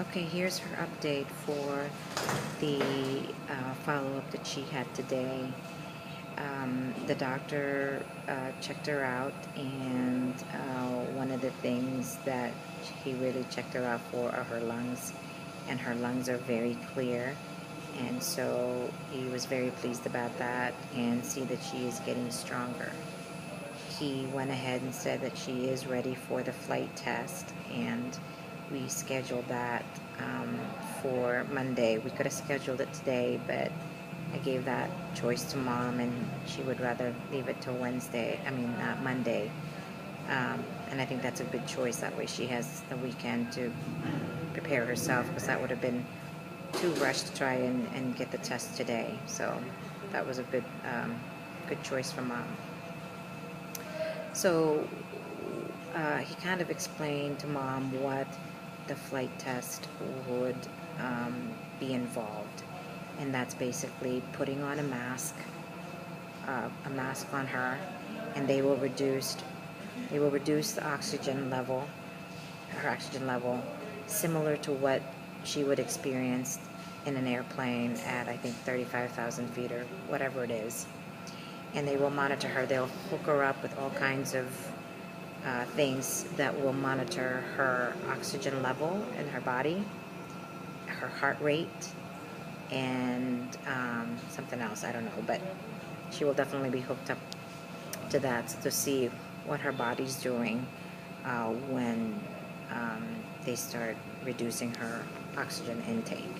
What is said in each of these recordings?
Okay, here's her update for the follow-up that she had today. The doctor checked her out, and one of the things that he really checked her out for are her lungs, and her lungs are very clear. And so he was very pleased about that and see that she is getting stronger. He went ahead and said that she is ready for the flight test, and we scheduled that for Monday. We could have scheduled it today, but I gave that choice to Mom, and she would rather leave it till Monday. And I think that's a good choice. That way she has the weekend to prepare herself, because that would have been too rushed to try and get the test today. So that was a good choice for Mom. So he kind of explained to Mom what the flight test would be involved, and that's basically putting on a mask on her, and they will reduce the oxygen level, her oxygen level, similar to what she would experience in an airplane at, I think, 35,000 feet or whatever it is. And they will monitor her. They'll hook her up with all kinds of things that will monitor her oxygen level in her body, her heart rate, and something else, I don't know, but she will definitely be hooked up to that to see what her body's doing when they start reducing her oxygen intake.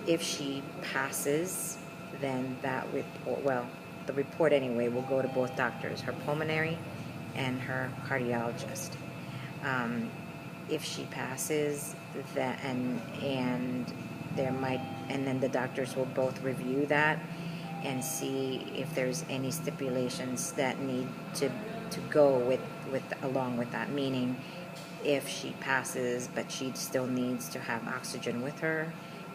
If she passes, then that report, well, the report anyway, will go to both doctors, her pulmonary and her cardiologist. If she passes, that and there might, and then the doctors will both review that and see if there's any stipulations that need to go with along with that. Meaning, if she passes but she still needs to have oxygen with her,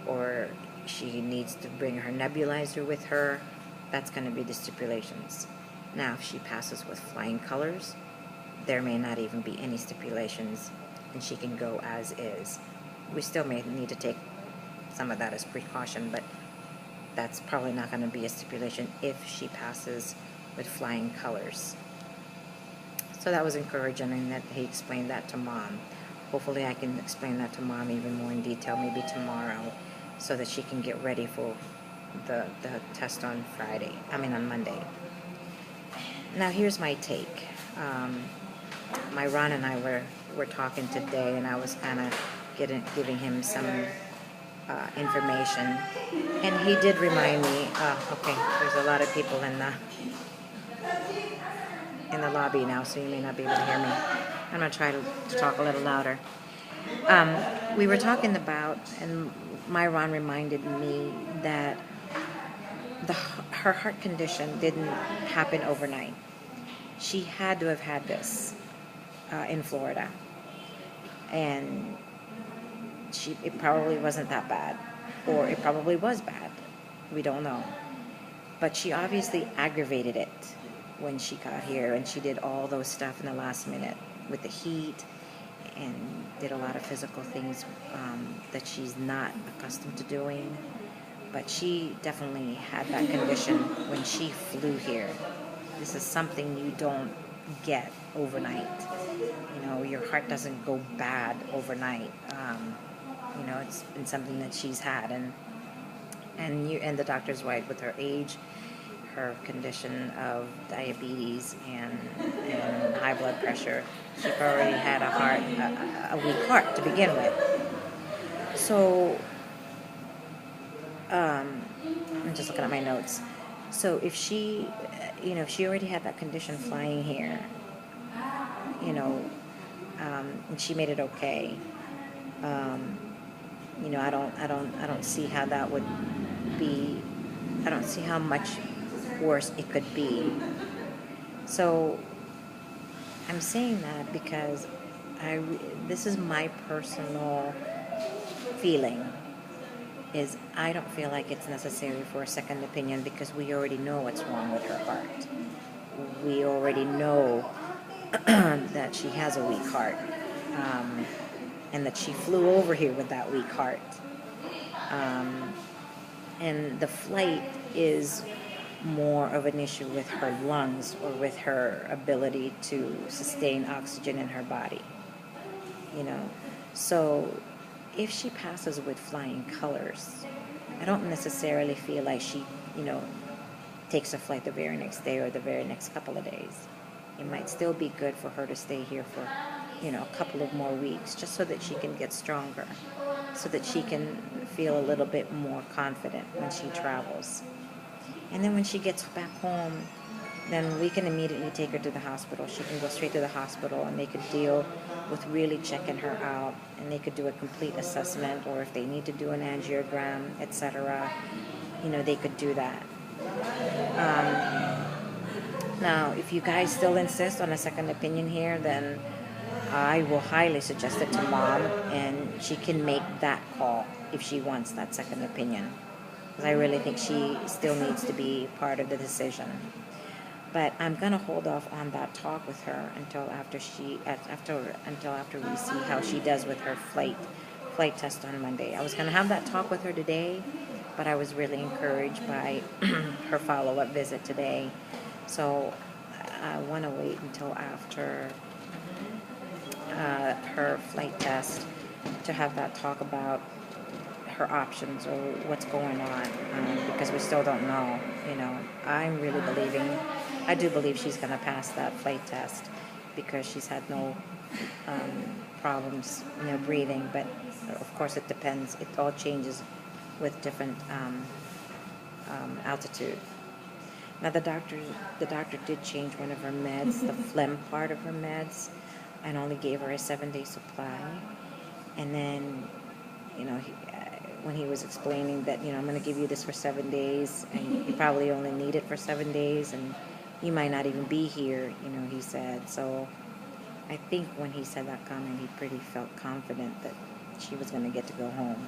or she needs to bring her nebulizer with her, that's going to be the stipulations. Now, if she passes with flying colors, there may not even be any stipulations, and she can go as is. We still may need to take some of that as precaution, but that's probably not going to be a stipulation if she passes with flying colors. So that was encouraging, and that he explained that to Mom. Hopefully I can explain that to Mom even more in detail, maybe tomorrow, so that she can get ready for the test on Monday. Now here's my take. My Ron and I were talking today, and I was kind of giving him some information, and he did remind me. Okay, there's a lot of people in the lobby now, so you may not be able to hear me. I'm going to try to talk a little louder. We were talking about, and Myron reminded me that her heart condition didn't happen overnight. She had to have had this in Florida, and it probably wasn't that bad, or it probably was bad. We don't know. But she obviously aggravated it when she got here, and she did all those stuff in the last minute with the heat, and did a lot of physical things that she's not accustomed to doing. But she definitely had that condition when she flew here. This is something you don't get overnight. Your heart doesn't go bad overnight. It's been something that she's had, and the doctor's right with her age, her condition of diabetes and high blood pressure. She already had a weak heart to begin with. So, I'm just looking at my notes. So if she already had that condition flying here, and she made it okay. I don't see how that would be. I don't see how much worse it could be. So I'm saying that because this is my personal feeling, is I don't feel like it's necessary for a second opinion, because we already know what's wrong with her heart. We already know that she has a weak heart. and that she flew over here with that weak heart. And the flight is more of an issue with her lungs or with her ability to sustain oxygen in her body, you know. So if she passes with flying colors, I don't necessarily feel like she, takes a flight the very next day or the very next couple of days. It might still be good for her to stay here for, a couple of more weeks, just so that she can get stronger, so that she can feel a little bit more confident when she travels. And then when she gets back home, then we can immediately take her to the hospital. She can go straight to the hospital, and they could deal with really checking her out, and they could do a complete assessment, or if they need to do an angiogram, etc., they could do that. Now, if you guys still insist on a second opinion here, then I will highly suggest it to Mom, and she can make that call if she wants that second opinion. Because I really think she still needs to be part of the decision. But I'm gonna hold off on that talk with her until after we see how she does with her flight test on Monday. I was gonna have that talk with her today, but I was really encouraged by her follow-up visit today. So I want to wait until after her flight test to have that talk about her options or what's going on, because we still don't know. I do believe she's going to pass that flight test because she's had no problems, breathing. But of course, it depends. It all changes with different altitude. Now the doctor did change one of her meds, the phlegm part of her meds, and only gave her a 7-day supply. And then, when he was explaining that, I'm going to give you this for 7 days, and you probably only need it for 7 days, and you might not even be here, he said. So I think when he said that comment, he pretty felt confident that she was going to get to go home.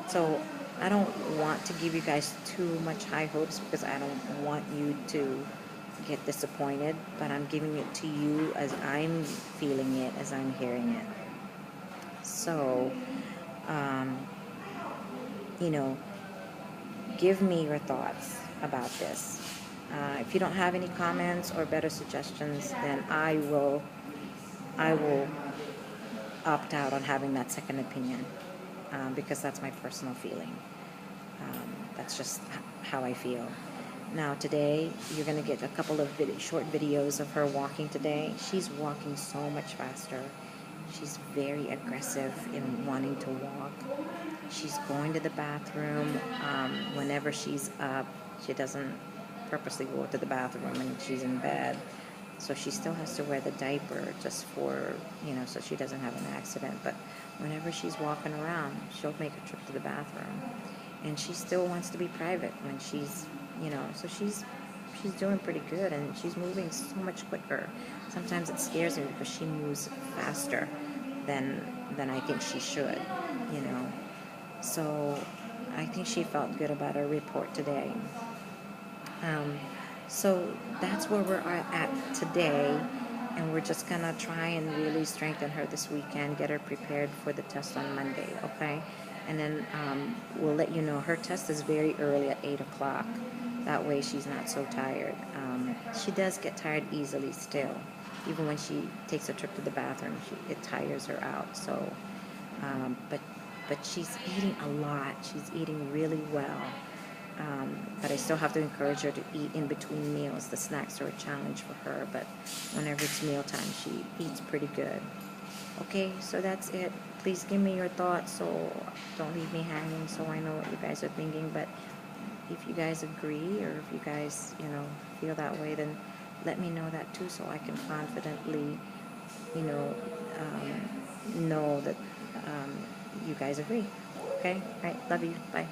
So I don't want to give you guys too much high hopes because I don't want you to get disappointed, but I'm giving it to you as I'm feeling it, as I'm hearing it. So, give me your thoughts about this. If you don't have any comments or better suggestions, then I will opt out on having that second opinion, because that's my personal feeling. That's just how I feel. Now today, you're going to get a couple of short videos of her walking today. She's walking so much faster. She's very aggressive in wanting to walk. She's going to the bathroom whenever she's up. She doesn't purposely go to the bathroom when she's in bed. So she still has to wear the diaper just for, so she doesn't have an accident. But whenever she's walking around, she'll make a trip to the bathroom. And she still wants to be private when she's, so she's doing pretty good, and she's moving so much quicker. Sometimes it scares me because she moves faster than I think she should, So I think she felt good about her report today. So that's where we're at today, and we're just going to try and really strengthen her this weekend, get her prepared for the test on Monday, okay? And then we'll let you know. Her test is very early at 8 o'clock. That way she's not so tired. She does get tired easily still. Even when she takes a trip to the bathroom, it tires her out. So, but she's eating a lot. She's eating really well. But I still have to encourage her to eat in between meals. The snacks are a challenge for her, but whenever it's mealtime, she eats pretty good. Okay, so that's it. Please give me your thoughts, so don't leave me hanging, so I know what you guys are thinking. But if you guys agree, or if you guys, feel that way, then let me know that too, so I can confidently, know that you guys agree. Okay? All right, love you. Bye.